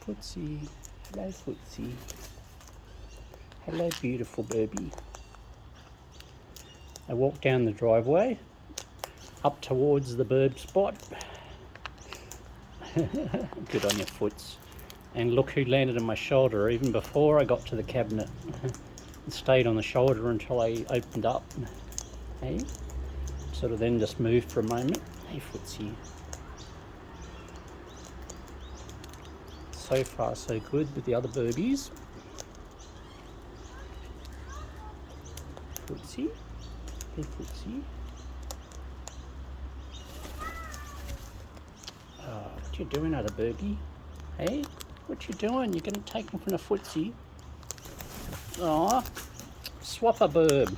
Footsie. Hello, Footsie. Hello, beautiful Birbie. I walk down the driveway up towards the birb spot. Good on your foots. And look who landed on my shoulder even before I got to the cabinet. It stayed on the shoulder until I opened up. Hey? Sort of then just moved for a moment. Hey, Footsie. So far so good with the other birbies. Footsie. Hey, Footsie. Oh, what you doing, other birdie? Hey, what you doing? You're going to take him from the Footsie? Aw, swap a birb.